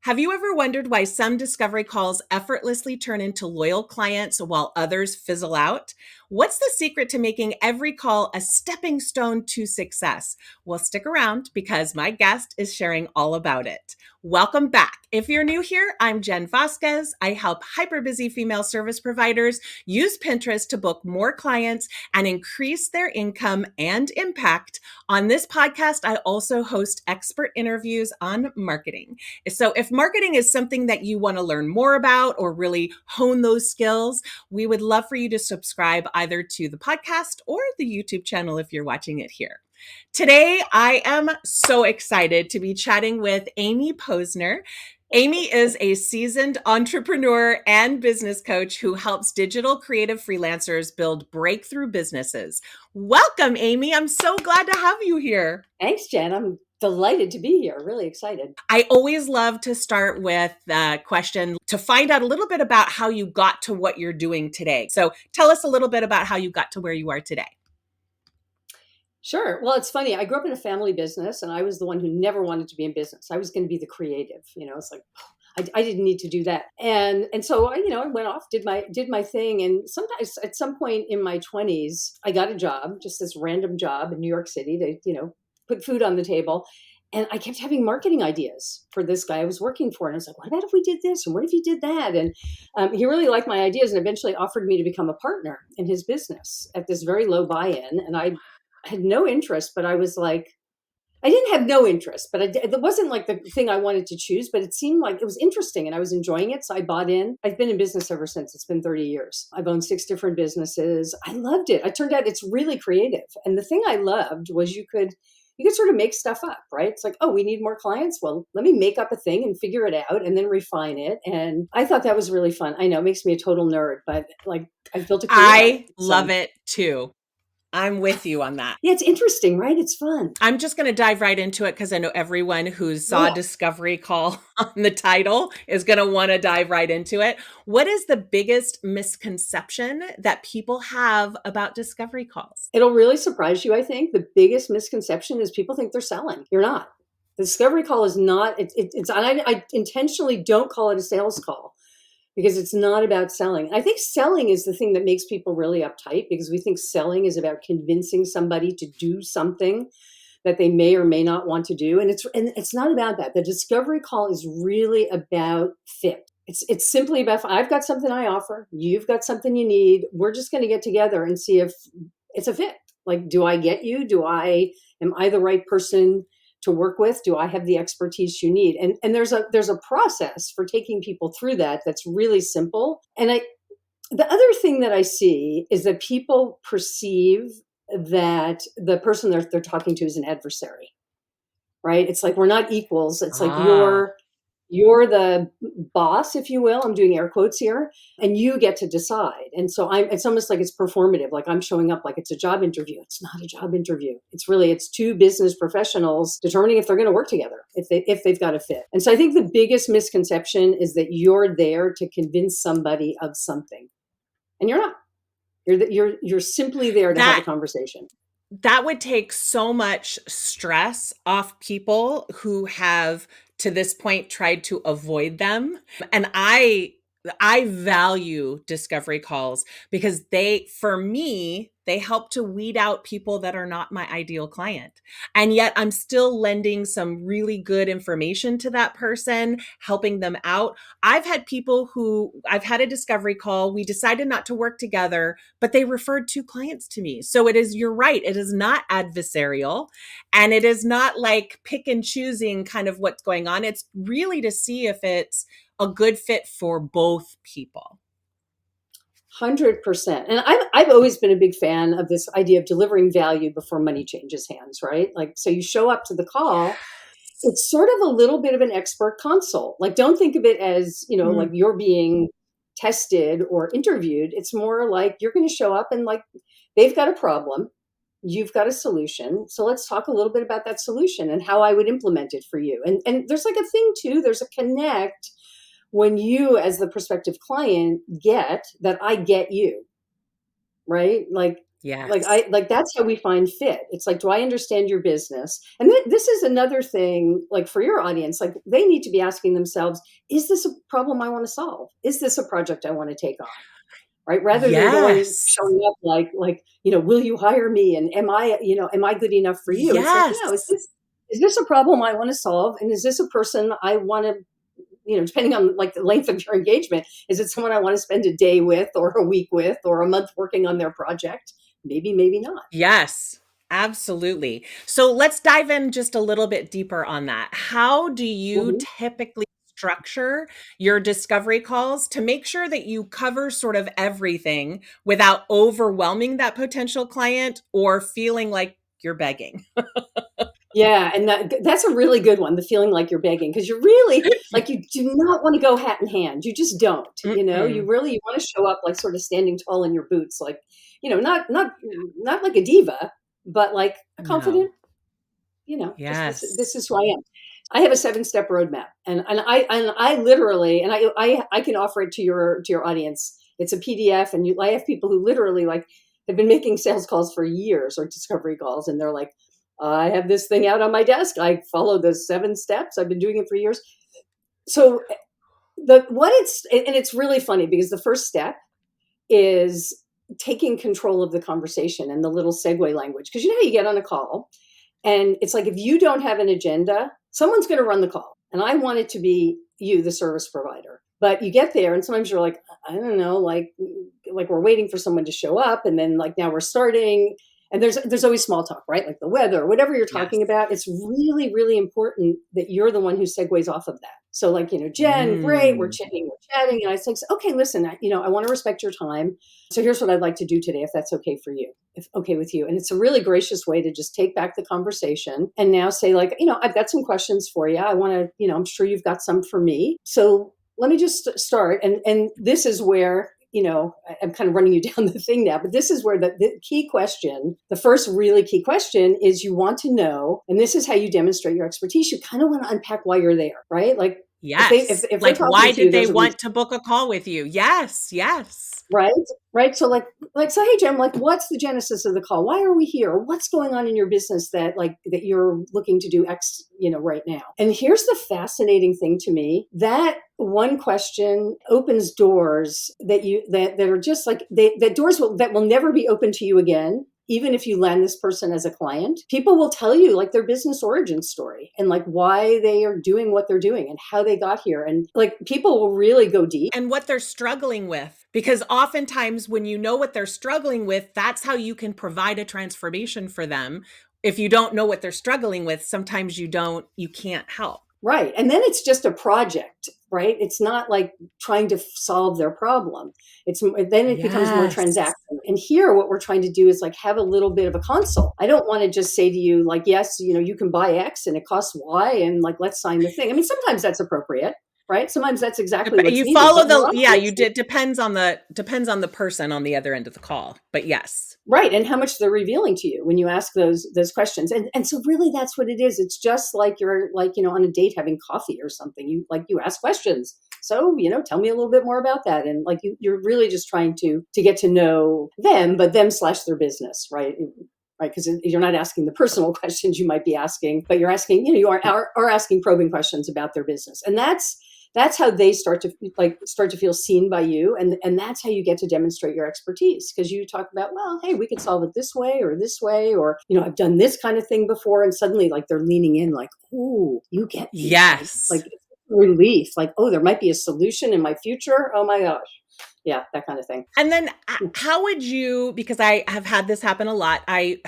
Have you ever wondered why some discovery calls effortlessly turn into loyal clients while others fizzle out? What's the secret to making every call a stepping stone to success? Well, stick around because my guest is sharing all about it. Welcome back. If you're new here, I'm Jen Vasquez. I help hyper busy female service providers use Pinterest to book more clients and increase their income and impact. On this podcast, I also host expert interviews on marketing. So if marketing is something that you want to learn more about or really hone those skills, we would love for you to subscribe either to the podcast or the YouTube channel if you're watching it here. Today, I am so excited to be chatting with Amy Posner. Amy is a seasoned entrepreneur and business coach who helps digital creative freelancers build breakthrough businesses. Welcome, Amy. I'm so glad to have you here. Thanks, Jen. I'm delighted to be here. Really excited. I always love to start with the question to find out a little bit about how you got to what you're doing today. So tell us a little bit about how you got to where you are today. Sure. Well, it's funny. I grew up in a family business and I was the one who never wanted to be in business. I was going to be the creative. It's like, I didn't need to do that. And so I went off, did my thing. And sometimes at some point in my 20s, I got a job, just this random job in New York City to, put food on the table. And I kept having marketing ideas for this guy I was working for. And I was like, what about if we did this? And what if you did that? And he really liked my ideas and eventually offered me to become a partner in his business at this very low buy-in. And I had no interest, but I was like, I didn't have no interest, but it wasn't like the thing I wanted to choose, but it seemed like it was interesting and I was enjoying it. So I bought in. I've been in business ever since. It's been 30 years. I've owned 6 different businesses. I loved it. It turned out it's really creative. And the thing I loved was you could sort of make stuff up, right? It's like, oh, we need more clients. Well, let me make up a thing and figure it out and then refine it. And I thought that was really fun. I know it makes me a total nerd, but like I've built a career. I love it too. I'm with you on that. Yeah, it's interesting, right? It's fun. I'm just going to dive right into it because I know everyone who saw Discovery Call on the title is going to want to dive right into it. What is the biggest misconception that people have about Discovery Calls? It'll really surprise you, I think. The biggest misconception is people think they're selling. You're not. The Discovery Call is not, I intentionally don't call it a sales call, because it's not about selling. I think selling is the thing that makes people really uptight because we think selling is about convincing somebody to do something that they may or may not want to do. And it's not about that. The Discovery Call is really about fit. It's simply about, I've got something I offer. You've got something you need. We're just going to get together and see if it's a fit. Like, do I get you? Am I the right person to work with? Do I have the expertise you need? And there's a process for taking people through that's really simple. And the other thing that I see is that people perceive that the person they're talking to is an adversary, right? It's like we're not equals. It's like you're the boss, if you will. I'm doing air quotes here, and you get to decide. And so it's almost like it's performative. Like I'm showing up like it's a job interview. It's not a job interview. It's 2 business professionals determining if they're going to work together, if they've got a fit. And so I think the biggest misconception is that you're there to convince somebody of something, and you're not. You're simply there to have a conversation. That would take so much stress off people who have to this point tried to avoid them. And I value Discovery Calls because for me, they help to weed out people that are not my ideal client. And yet I'm still lending some really good information to that person, helping them out. I've had people I've had a Discovery Call. We decided not to work together, but they referred 2 clients to me. So you're right. It is not adversarial and it is not like pick and choosing kind of what's going on. It's really to see if it's a good fit for both people. 100%. And I've always been a big fan of this idea of delivering value before money changes hands, right? Like, so you show up to the call, it's sort of a little bit of an expert consult. Like, don't think of it as, like you're being tested or interviewed. It's more like you're going to show up and like, they've got a problem. You've got a solution. So let's talk a little bit about that solution and how I would implement it for you. And there's like a thing too, there's a connect when you, as the prospective client, get that I get you, right? Like Yes. That's how we find fit. It's like, do I understand your business? And this is another thing, like for your audience, like they need to be asking themselves, is this a problem I want to solve? Is this a project I want to take on? Right? Rather than going Yes. showing up will you hire me? And am I good enough for you? It's like, no, Yes. is this a problem I want to solve? And is this a person I want to, depending on like the length of your engagement, is it someone I want to spend a day with or a week with or a month working on their project? Maybe, maybe not. Yes. Absolutely. So let's dive in just a little bit deeper on that. How do you Mhm. typically structure your discovery calls to make sure that you cover sort of everything without overwhelming that potential client or feeling like you're begging? Yeah, and that's a really good one, the feeling like you're begging, because you're really like, you do not wanna go hat in hand, you just don't, you Mm-mm. really you wanna show up, like, sort of standing tall in your boots, like, not like a diva, but like a No. confident, this Yes. is who I am. I have a seven-step roadmap, and I literally and I can offer it to your audience. It's a PDF, and I have people who literally, like, have been making sales calls for years or discovery calls, and they're like, "I have this thing out on my desk. I follow the 7 steps. I've been doing it for years." So, the what it's and it's really funny because the first step is taking control of the conversation and the little segue language. Because you know how you get on a call and it's like if you don't have an agenda, someone's going to run the call. And I want it to be you, the service provider. But you get there and sometimes you're like, I don't know, like we're waiting for someone to show up and then like now we're starting. And there's always small talk, right? Like the weather, whatever you're Yes. talking about. It's really, really important that you're the one who segues off of that. So like, Jen, great, Mm. we're chatting. And I say, okay, listen, I want to respect your time. So here's what I'd like to do today, if that's okay for you, if okay with you. And it's a really gracious way to just take back the conversation and now say, like, I've got some questions for you. I want to, I'm sure you've got some for me. So let me just start. And this is where, I'm kind of running you down the thing now, but this is where the key question, the first really key question is you want to know, and this is how you demonstrate your expertise. You kind of want to unpack why you're there, right? Like Yes. if they're Like, talking why to you, did they there's a reason. want to book a call with you? Yes. Yes. Right, right. So so hey Jim, like what's the genesis of the call? Why are we here? What's going on in your business that you're looking to do X, right now? And here's the fascinating thing to me. That one question opens doors that are just like that doors that will never be open to you again. Even if you land this person as a client, people will tell you like their business origin story and like why they are doing what they're doing and how they got here. And like people will really go deep. And what they're struggling with. Because oftentimes, when you know what they're struggling with, that's how you can provide a transformation for them. If you don't know what they're struggling with, sometimes you can't help. Right. And then it's just a project, right? It's not like trying to solve their problem. Then it becomes more Yes. transactional. And here, what we're trying to do is like have a little bit of a console. I don't want to just say to you, like, yes, you can buy X and it costs Y and like, let's sign the thing. I mean, sometimes that's appropriate, right? Sometimes that's exactly But what's you needed. follow But more the yeah, often, you did depends on the person on the other end of the call. But yes. right, and how much they're revealing to you when you ask those questions. And so really that's what it is. It's just like you're like, on a date having coffee or something. You ask questions. So, tell me a little bit more about that. And like you're really just trying to get to know them, but them slash their business, right? Right, because you're not asking the personal questions you might be asking, but you're asking, are asking probing questions about their business. And that's how they start to feel seen by you, and that's how you get to demonstrate your expertise, because you talk about, well, hey, we could solve it this way, or I've done this kind of thing before, and suddenly like they're leaning in like, oh, you get me, Yes. like relief, like, oh, there might be a solution in my future, oh my gosh, yeah, that kind of thing. And then how would you, because I have had this happen a lot. I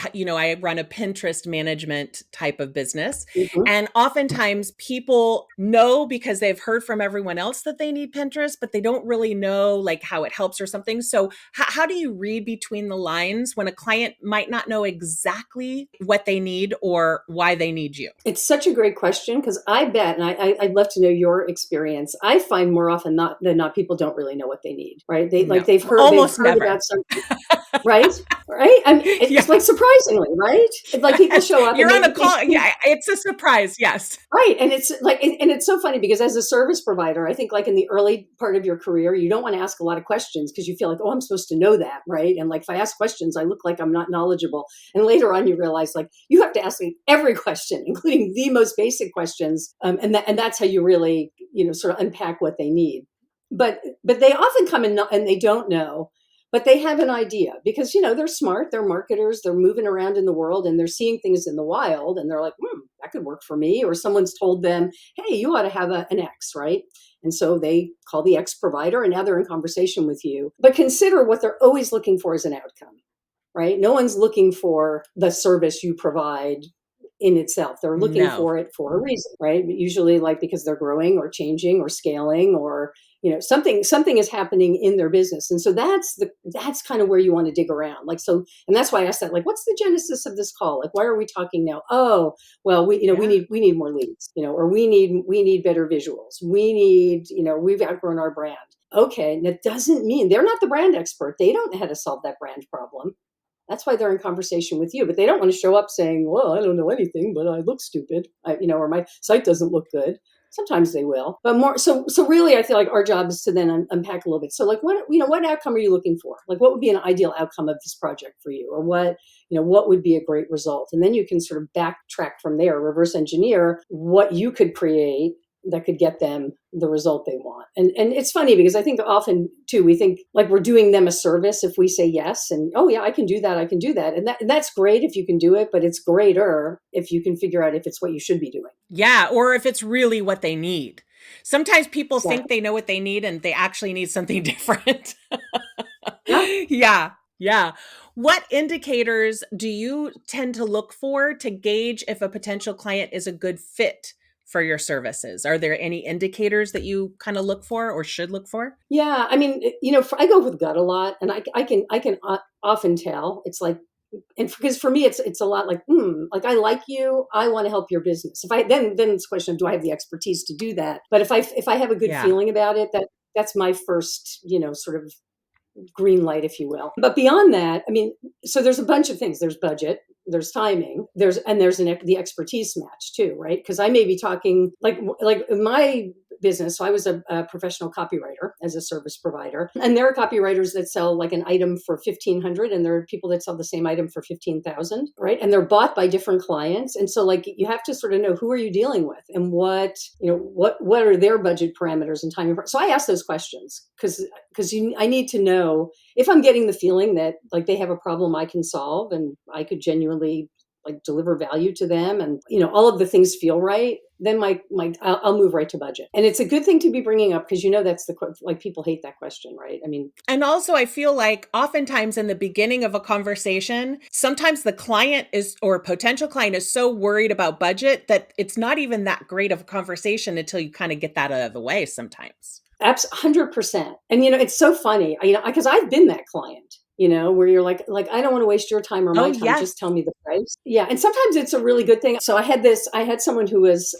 run a Pinterest management type of business. Mhm. And oftentimes people know because they've heard from everyone else that they need Pinterest, but they don't really know like how it helps or something. So how do you read between the lines when a client might not know exactly what they need or why they need you? It's such a great question because I bet, and I'd love to know your experience. I find more often than not people don't really know what they need. right? No, They've almost heard never. about something, right? Right? I mean, it's like Yes. surprisingly, right? It's like people show up and You're on a they call. think, Yeah, it's a surprise. Yes. right. And it's like, and it's so funny because as a service provider, I think like in the early part of your career, you don't want to ask a lot of questions because you feel like, oh, I'm supposed to know that. Right. And like, if I ask questions, I look like I'm not knowledgeable. And later on, you realize like you have to ask me every question, including the most basic questions. And that's how you really, sort of unpack what they need. But they often come in and they don't know, but they have an idea because they're smart, they're marketers, they're moving around in the world and they're seeing things in the wild and they're like, that could work for me. Or someone's told them, hey, you ought to have an X, right? And so they call the X provider and now they're in conversation with you. But consider what they're always looking for as an outcome, right? No one's looking for the service you provide in itself. They're looking No. for it for a reason, right? Usually like because they're growing or changing or scaling or something is happening in their business. And so that's kind of where you want to dig around. Like, so, and that's why I asked that, like, what's the genesis of this call? Like, why are we talking now? Oh, well, Yeah. we need more leads, or we need better visuals. We need, we've outgrown our brand. Okay. And that doesn't mean they're not the brand expert. They don't know how to solve that brand problem. That's why they're in conversation with you, but they don't want to show up saying, well, I don't know anything, but I look stupid, or my site doesn't look good. Sometimes they will, but more. So really, I feel like our job is to then unpack a little bit. So like, what outcome are you looking for? Like, what would be an ideal outcome of this project for you? Or what would be a great result? And then you can sort of backtrack from there, reverse engineer what you could create that could get them the result they want. And it's funny because I think often too, we think like we're doing them a service if we say yes and, oh yeah, I can do that. And that's great if you can do it, but it's greater if you can figure out if it's what you should be doing. Yeah. Or if it's really what they need. Sometimes people think Exactly. they know what they need and they actually need something different. Yeah. Yeah. Yeah. What indicators do you tend to look for to gauge if a potential client is a good fit for your services? Are there any indicators that you kind of look for or should look for? Yeah. I mean, I go with gut a lot and I can often tell it's like, and because for me, it's a lot like I like you, I want to help your business. If I then it's a question of do I have the expertise to do that? But if I have a good Yeah. feeling about it, that's my first sort of green light, if you will. But beyond that, I mean, so there's a bunch of things. There's budget, there's timing, there's the expertise match too, right? Because I may be talking like my business. So I was a professional copywriter as a service provider, and there are copywriters that sell like an item for 1,500, and there are people that sell the same item for 15,000, right? And they're bought by different clients, and so like you have to sort of know who are you dealing with and what are their budget parameters and timing. So I ask those questions because I need to know if I'm getting the feeling that like they have a problem I can solve and I could genuinely like deliver value to them and all of the things feel right, then I'll move right to budget. And it's a good thing to be bringing up because that's like people hate that question, right? I mean, And also, I feel like oftentimes in the beginning of a conversation, sometimes the client is or potential client is so worried about budget that it's not even that great of a conversation until you kind of get that out of the way sometimes. 100%. And it's so funny, because I've been that client, where you're like I don't want to waste your time or Oh, my time. yes. Just tell me the price. Yeah, and sometimes it's a really good thing. So I had someone who was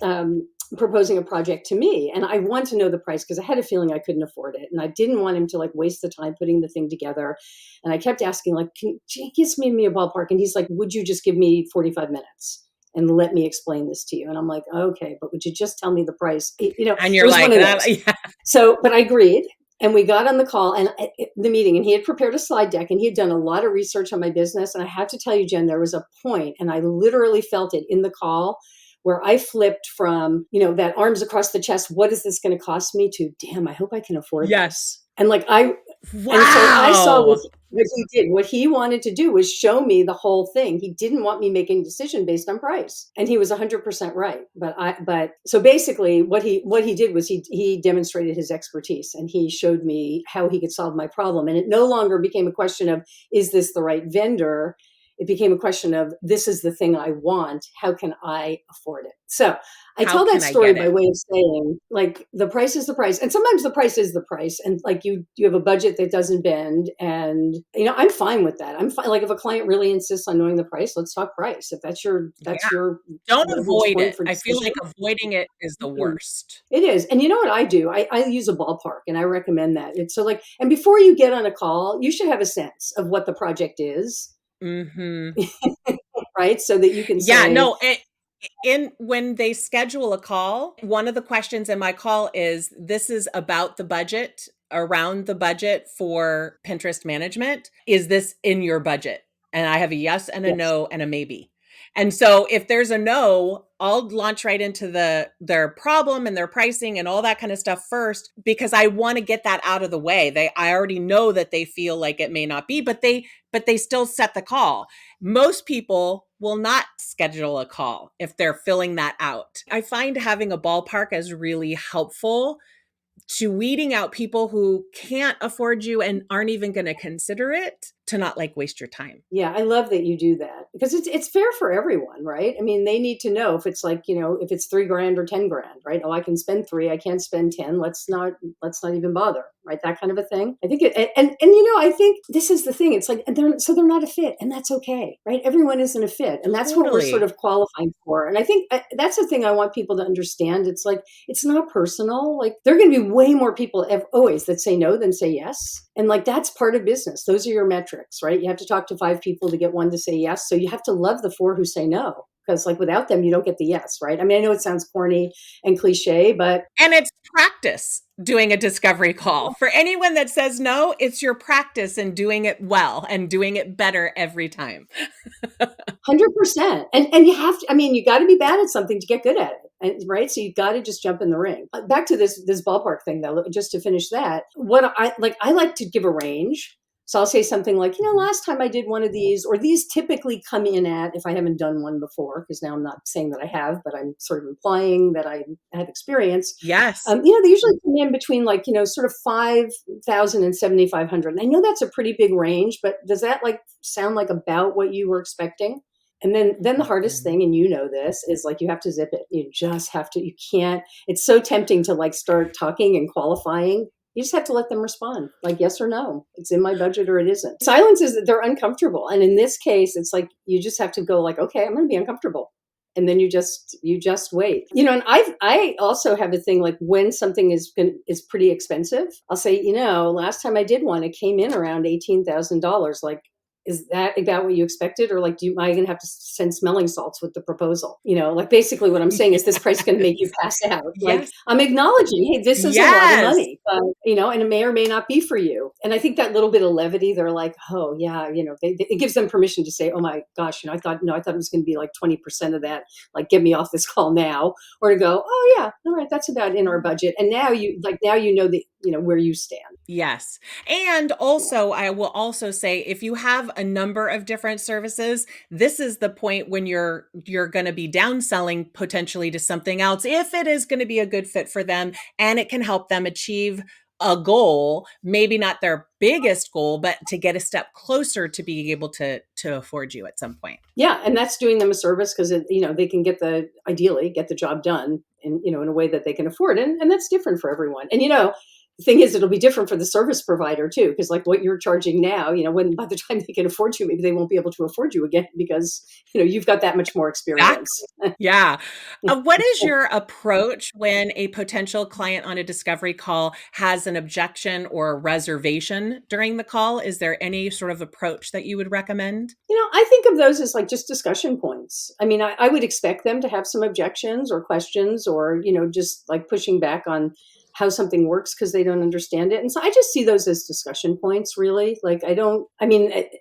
proposing a project to me, and I want to know the price because I had a feeling I couldn't afford it, and I didn't want him to like waste the time putting the thing together. And I kept asking, like, can you give me a ballpark? And he's like, would you just give me 45 minutes? And let me explain this to you. And I'm like, okay, but would you just tell me the price? It And you're was one like, of that, those. yeah. So, but I agreed. And we got on the call and the meeting, and he had prepared a slide deck and he had done a lot of research on my business. And I have to tell you, Jen, there was a point, and I literally felt it in the call where I flipped from, that arms across the chest, what is this going to cost me, to damn, I hope I can afford this. Yes. And and so I saw Wow. what he did. What he wanted to do was show me the whole thing. He didn't want me making a decision based on price, and he was 100% right. But so basically, what he did was he demonstrated his expertise, and he showed me how he could solve my problem. And it no longer became a question of is this the right vendor. it became a question of, this is the thing I want. How can I afford it? So I How tell that can I story get by it? way of saying, like, the price is the price. And sometimes the price is the price. And like you have a budget that doesn't bend. And, I'm fine with that. I'm fine. Like if a client really insists on knowing the price, let's talk price. If Yeah. that's your Don't leverage avoid point it. for I feel decision. like avoiding it is the Mm. worst. It is. And you know what I do? I use a ballpark and I recommend that. It's so like, and before you get on a call, you should have a sense of what the project is, Mhm. right? So that you can Yeah, say, no, in when they schedule a call, one of the questions in my call is, "This is about the budget, around the budget for Pinterest management. Is this in your budget?" And I have a yes and a yes, no and a maybe. And so if there's a no, I'll launch right into their problem and their pricing and all that kind of stuff first because I want to get that out of the way. I already know that they feel like it may not be, but they still set the call. Most people will not schedule a call if they're filling that out. I find having a ballpark as really helpful to weeding out people who can't afford you and aren't even going to consider it to not like waste your time. yeah, I love that you do that because it's fair for everyone, right? I mean, they need to know if it's like, if it's 3 grand or 10 grand, right? Oh, I can spend three, I can't spend 10. Let's not even bother, right? That kind of a thing. I think I think this is the thing. It's like, they're not a fit, and that's okay, right? Everyone isn't a fit, and that's what we're sort Totally. of qualifying for. And I think that's the thing I want people to understand. It's like, it's not personal. Like, there are going to be way more people always that say no than say yes. And like, that's part of business. Those are your metrics, right? You have to talk to 5 people to get one to say yes. So you have to love the 4 who say no. Because like without them, you don't get the yes, right? I mean, I know it sounds corny and cliche, but And it's practice doing a discovery call. For anyone that says no, it's your practice in doing it well and doing it better every time. 100%. And you have to, I mean, you got to be bad at something to get good at it. Right. So you got to just jump in the ring. Back to this ballpark thing though, just to finish that, I like to give a range. So I'll say something like, Mhm. last time I did one of these, or these typically come in at, if I haven't done one before, because now I'm not saying that I have, but I'm sort of implying that I have experience. Yes. They usually come in between like, sort of 5,000 and 7,500. And I know that's a pretty big range, but does that like sound like about what you were expecting? And then the hardest Mhm. thing, and this, is like you have to zip it. You just have to, you can't, it's so tempting to like start talking and qualifying. You just have to let them respond, like yes or no. It's in my budget or it isn't. Silence is that they're uncomfortable. And in this case, it's like you just have to go like, okay, I'm gonna be uncomfortable. And then you just wait. And I also have a thing like when something is pretty expensive, I'll say, last time I did one, it came in around $18,000. Like, is that about what you expected? Or like, am I going to have to send smelling salts with the proposal? Like basically what I'm saying is, this price going to make you Yes. pass out? Like, Yes. I'm acknowledging, hey, this is a lot of Yes. money, but, and it may or may not be for you. And I think that little bit of levity, they're like, oh yeah, it gives them permission to say, oh my gosh, I thought it was going to be like 20% of that. Like, get me off this call now. Or to go, oh yeah, all right, that's about in our budget. And now you know that, where you stand. Yes. And also, I will also say if you have a number of different services, this is the point when you're going to be downselling potentially to something else if it is going to be a good fit for them and it can help them achieve a goal, maybe not their biggest goal, but to get a step closer to being able to afford you at some point. Yeah, and that's doing them a service because they can ideally get the job done in a way that they can afford, and that's different for everyone. And the thing is, it'll be different for the service provider too, because like what you're charging now, when by the time they can afford you, maybe they won't be able to afford you again because you've got that much more experience. Exactly. Yeah. What is your approach when a potential client on a discovery call has an objection or a reservation during the call? Is there any sort of approach that you would recommend? I think of those as like just discussion points. I mean, I would expect them to have some objections or questions or, just like pushing back on how something works because they don't understand it. And so I just see those as discussion points, really. Like,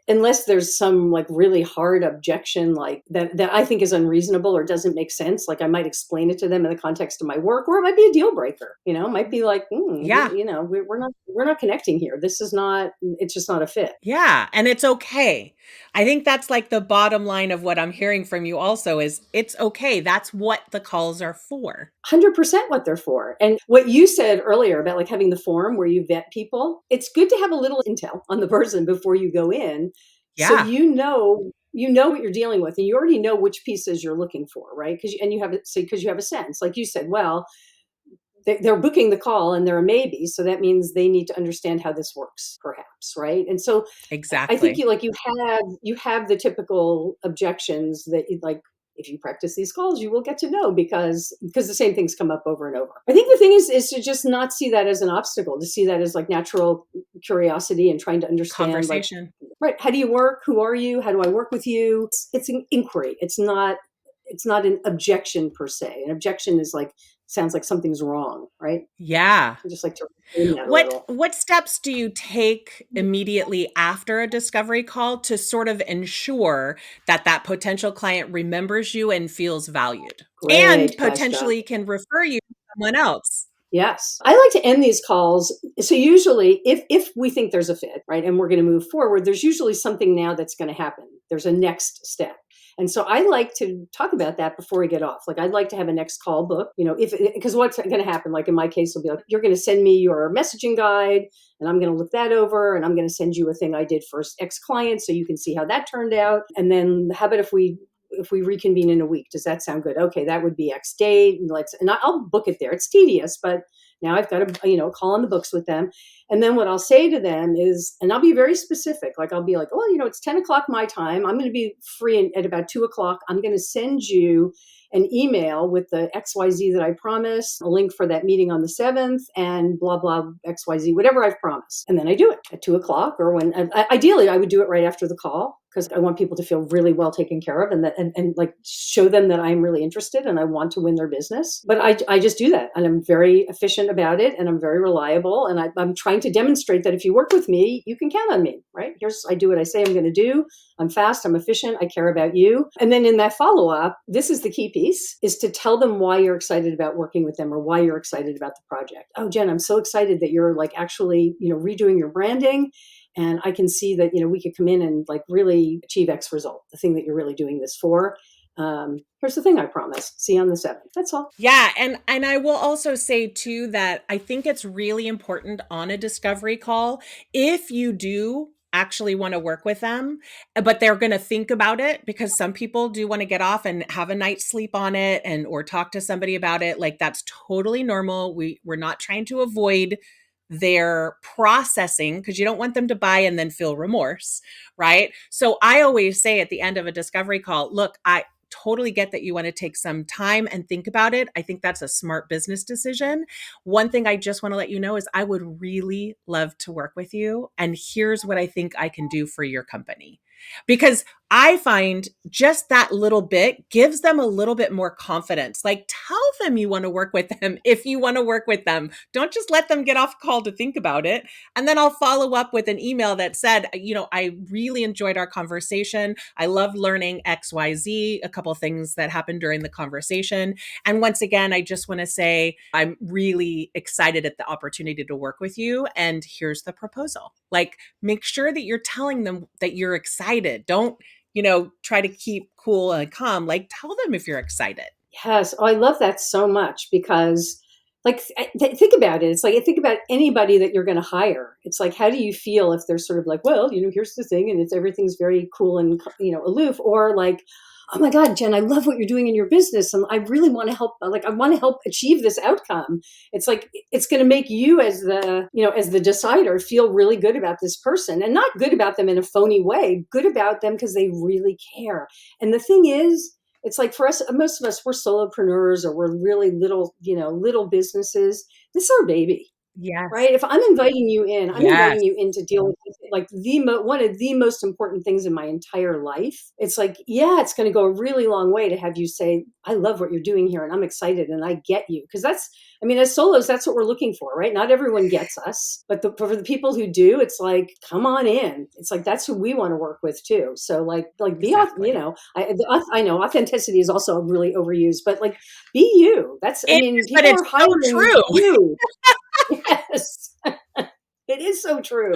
unless there's some like really hard objection, like that I think is unreasonable or doesn't make sense. Like, I might explain it to them in the context of my work, or it might be a deal breaker. It might be like, Yeah. we're not connecting here. It's just not a fit. Yeah, and it's okay. I think that's like the bottom line of what I'm hearing from you also is it's okay. That's what the calls are for. 100% what they're for. And what you said earlier about like having the forum where you vet people, it's good to have a little intel on the person before you go in. So Yeah. you know what you're dealing with, and you already know which pieces you're looking for, right? Because and you have it, so because you have a sense, like you said, well, they're booking the call and they're a maybe, so that means they need to understand how this works, perhaps, right? And so I think Exactly. you have the typical objections that you like. If you practice these calls, you will get to know, because the same things come up over and over. I think the thing is to just not see that as an obstacle, to see that as like natural curiosity and trying to understand, like, Conversation. right, how do you work? Who are you? How do I work with you? It's an inquiry. It's not an objection per se. An objection is like sounds like something's wrong, right? Yeah. I just like to reframe that a What little. what steps do you take immediately after a discovery call to sort of ensure that that potential client remembers you and feels valued and Great question. potentially can refer you to someone else? Yes. I like to end these calls. So usually if we think there's a fit, right, and we're going to move forward, there's usually something now that's going to happen. There's a next step. And so I like to talk about that before we get off. Like I'd like to have a next call book, if because what's going to happen, like in my case, will be like, you're going to send me your messaging guide and I'm going to look that over and I'm going to send you a thing I did for X client so you can see how that turned out. And then how about if we reconvene in a week? Does that sound good? Okay, that would be X date. And I'll book it there. It's tedious, but now I've got to, call on the books with them. And then what I'll say to them is, and I'll be very specific. Like I'll be like, oh, it's 10 o'clock my time. I'm going to be free at about 2 o'clock. I'm going to send you an email with the XYZ that I promised, a link for that meeting on the 7th, and blah, blah, XYZ, whatever I've promised. And then I do it at 2 o'clock, or when ideally I would do it right after the call, because I want people to feel really well taken care of, and that and like show them that I'm really interested and I want to win their business. But I just do that, and I'm very efficient about it, and I'm very reliable, and I'm trying to demonstrate that if you work with me, you can count on me. Right? I do what I say I'm going to do. I'm fast. I'm efficient. I care about you. And then in that follow up, this is the key piece: is to tell them why you're excited about working with them or why you're excited about the project. Oh, Jen, I'm so excited that you're like actually redoing your branding. And I can see that, we could come in and like really achieve X result, the thing that you're really doing this for. Here's the thing I promised. See you on the 7th. That's all. Yeah, and I will also say too that I think it's really important on a discovery call, if you do actually want to work with them, but they're going to think about it, because some people do want to get off and have a night's sleep on it and or talk to somebody about it. Like that's totally normal. We're not trying to avoid their processing, because you don't want them to buy and then feel remorse, right? So I always say at the end of a discovery call, look, I totally get that you want to take some time and think about it. I think that's a smart business decision. One thing I just want to let you know is I would really love to work with you. And here's what I think I can do for your company. Because I find just that little bit gives them a little bit more confidence. Like tell them you want to work with them if you want to work with them. Don't just let them get off call to think about it. And then I'll follow up with an email that said, I really enjoyed our conversation. I love learning XYZ, a couple things that happened during the conversation. And once again, I just want to say I'm really excited at the opportunity to work with you. And here's the proposal. Like, make sure that you're telling them that you're excited. Don't, try to keep cool and calm. Like, tell them if you're excited. Yes. Oh, I love that so much because, like, think about it. It's like, think about anybody that you're going to hire. It's like, how do you feel if they're sort of like, well, here's the thing, and everything's very cool and aloof, or like, oh my God, Jen, I love what you're doing in your business, and I really want to help. Like, I want to help achieve this outcome. It's like it's going to make you as the decider feel really good about this person, and not good about them in a phony way. Good about them because they really care. And the thing is, it's like for us, most of us, we're solopreneurs or we're really little businesses. This is our baby, Yes. right? If I'm Yes. inviting you in to deal with like one of the most important things in my entire life. It's like, yeah, it's going to go a really long way to have you say, I love what you're doing here and I'm excited and I get you. Because as solos, that's what we're looking for, right? Not everyone gets us, but for the people who do, it's like, come on in. It's like, that's who we want to work with too. So be off, Exactly. I know authenticity is also really overused, but like, be you. It is, but People it's are so hiring true. you. Yes. It is so true.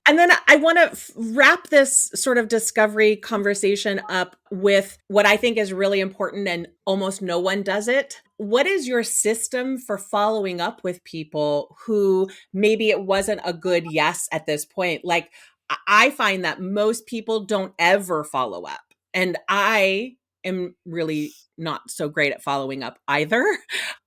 And then I want to wrap this sort of discovery conversation up with what I think is really important and almost no one does it. What is your system for following up with people who maybe it wasn't a good yes at this point? Like, I find that most people don't ever follow up. And I am really not so great at following up either.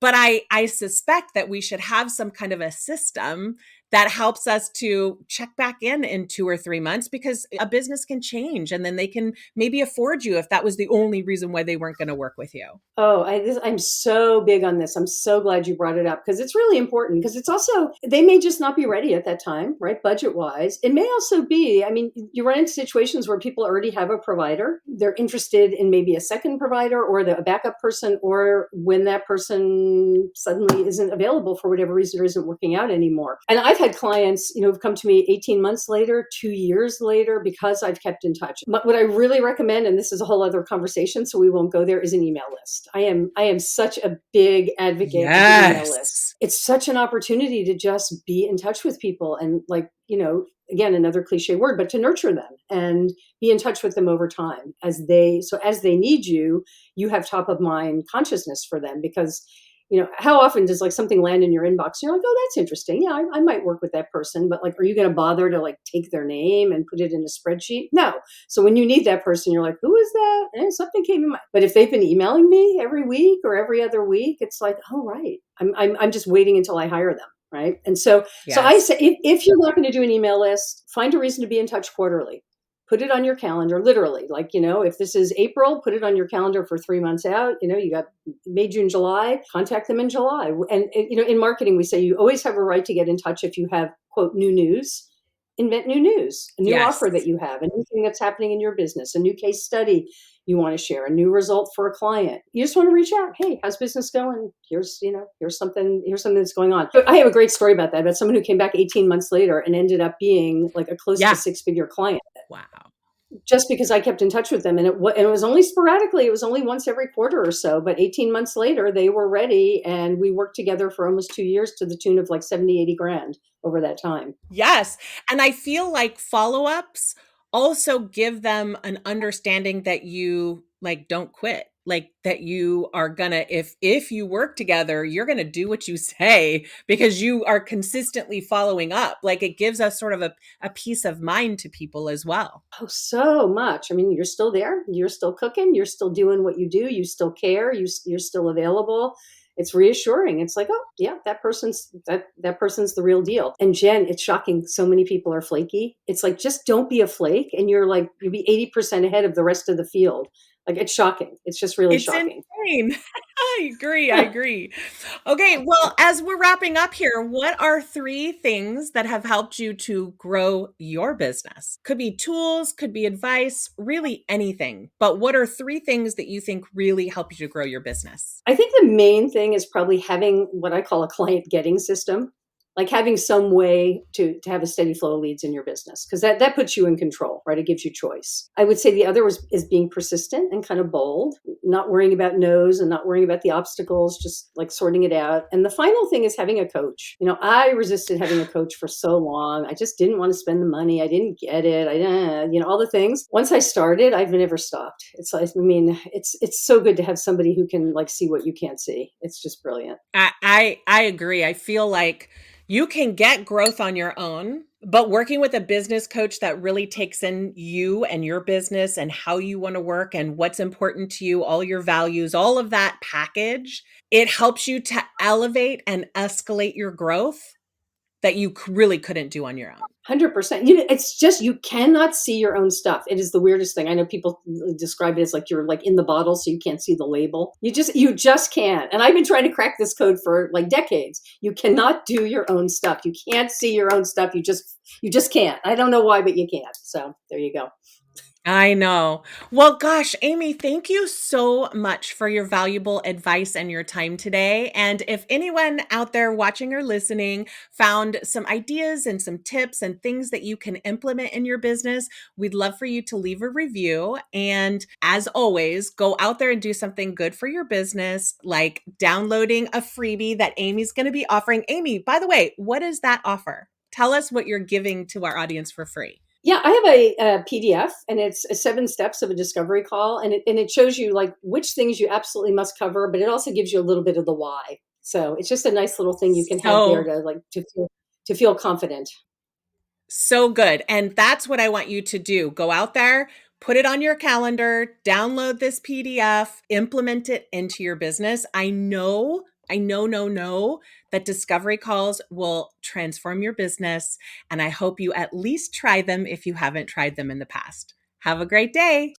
But I suspect that we should have some kind of a system that helps us to check back in 2 or 3 months, because a business can change and then they can maybe afford you if that was the only reason why they weren't going to work with you. Oh, I'm so big on this. I'm so glad you brought it up because it's really important because it's also, they may just not be ready at that time, right? Budget wise. It may also be, I mean, you run into situations where people already have a provider. They're interested in maybe a second provider or a backup person, or when that person suddenly isn't available for whatever reason or isn't working out anymore. And I've had clients, who've come to me 18 months later, 2 years later, because I've kept in touch. What I really recommend, and this is a whole other conversation, so we won't go there, is an email list. I am such a big advocate of the email Yes. list. It's such an opportunity to just be in touch with people and, like, again, another cliche word, but to nurture them and be in touch with them over time as they need you, you have top of mind consciousness for them. Because how often does like something land in your inbox? You're like, oh, that's interesting. Yeah, I might work with that person, but like, are you going to bother to like take their name and put it in a spreadsheet? No. So when you need that person, you're like, who is that? Something came in my. But if they've been emailing me every week or every other week, it's like, oh, right. I'm just waiting until I hire them. Right. And so I Yes. say, if you're not going to do an email list, find a reason to be in touch quarterly. Put it on your calendar, literally. Like, if this is April, put it on your calendar for 3 months out. You got May, June, July, contact them in July. And in marketing, we say you always have a right to get in touch if you have, quote, new news. Invent new news, a new Yes. offer that you have, a new thing that's happening in your business, a new case study you want to share, a new result for a client. You just want to reach out. Hey, how's business going? Here's something that's going on. But I have a great story about someone who came back 18 months later and ended up being like a close to Yeah. 6-figure client, Wow. just because I kept in touch with them. And it was only sporadically. It was only once every quarter or so. But 18 months later, they were ready. And we worked together for almost 2 years to the tune of like 70, 80 grand over that time. Yes. And I feel like follow-ups also give them an understanding that you like don't quit. Like that you are gonna, if you work together, you're gonna do what you say because you are consistently following up. Like it gives us sort of a peace of mind to people as well. Oh, so much. I mean, you're still there. You're still cooking. You're still doing what you do. You still care. You're still available. It's reassuring. It's like, oh, yeah, that person's the real deal. And Jen, it's shocking. So many people are flaky. It's like, just don't be a flake, and you'll be 80% ahead of the rest of the field. Like, it's shocking. It's just really It's shocking. insane. I agree, I agree. Okay, well, as we're wrapping up here, what are 3 things that have helped you to grow your business? Could be tools, could be advice, really anything. But what are 3 things that you think really help you to grow your business? I think the main thing is probably having what I call a client getting system, like having some way to have a steady flow of leads in your business, because that puts you in control, right? It gives you choice. I would say the other is being persistent and kind of bold, not worrying about no's and not worrying about the obstacles, just like sorting it out. And the final thing is having a coach. I resisted having a coach for so long. I just didn't want to spend the money. I didn't get it. I didn't, all the things. Once I started, I've never stopped. It's like, I mean, it's so good to have somebody who can like see what you can't see. It's just brilliant. I agree. I feel like you can get growth on your own, but working with a business coach that really takes in you and your business and how you want to work and what's important to you, all your values, all of that package, it helps you to elevate and escalate your growth that you really couldn't do on your own. 100%. It's just you cannot see your own stuff. It is the weirdest thing. I know people describe it as like you're like in the bottle, so you can't see the label. You just can't. And I've been trying to crack this code for like decades. You cannot do your own stuff. You can't see your own stuff. You just can't. I don't know why, but you can't. So there you go. I know. Well, gosh, Amy, thank you so much for your valuable advice and your time today. And if anyone out there watching or listening found some ideas and some tips and things that you can implement in your business, we'd love for you to leave a review. And as always, go out there and do something good for your business, like downloading a freebie that Amy's going to be offering. Amy, by the way, what is that offer? Tell us what you're giving to our audience for free. Yeah, I have a PDF, and it's 7 steps of a discovery call, and it shows you like which things you absolutely must cover, but it also gives you a little bit of the why. So it's just a nice little thing you can have there So to feel confident. So good. And that's what I want you to do. Go out there, Put it on your calendar, download this PDF, implement it into your business. I know that discovery calls will transform your business. And I hope you at least try them if you haven't tried them in the past. Have a great day.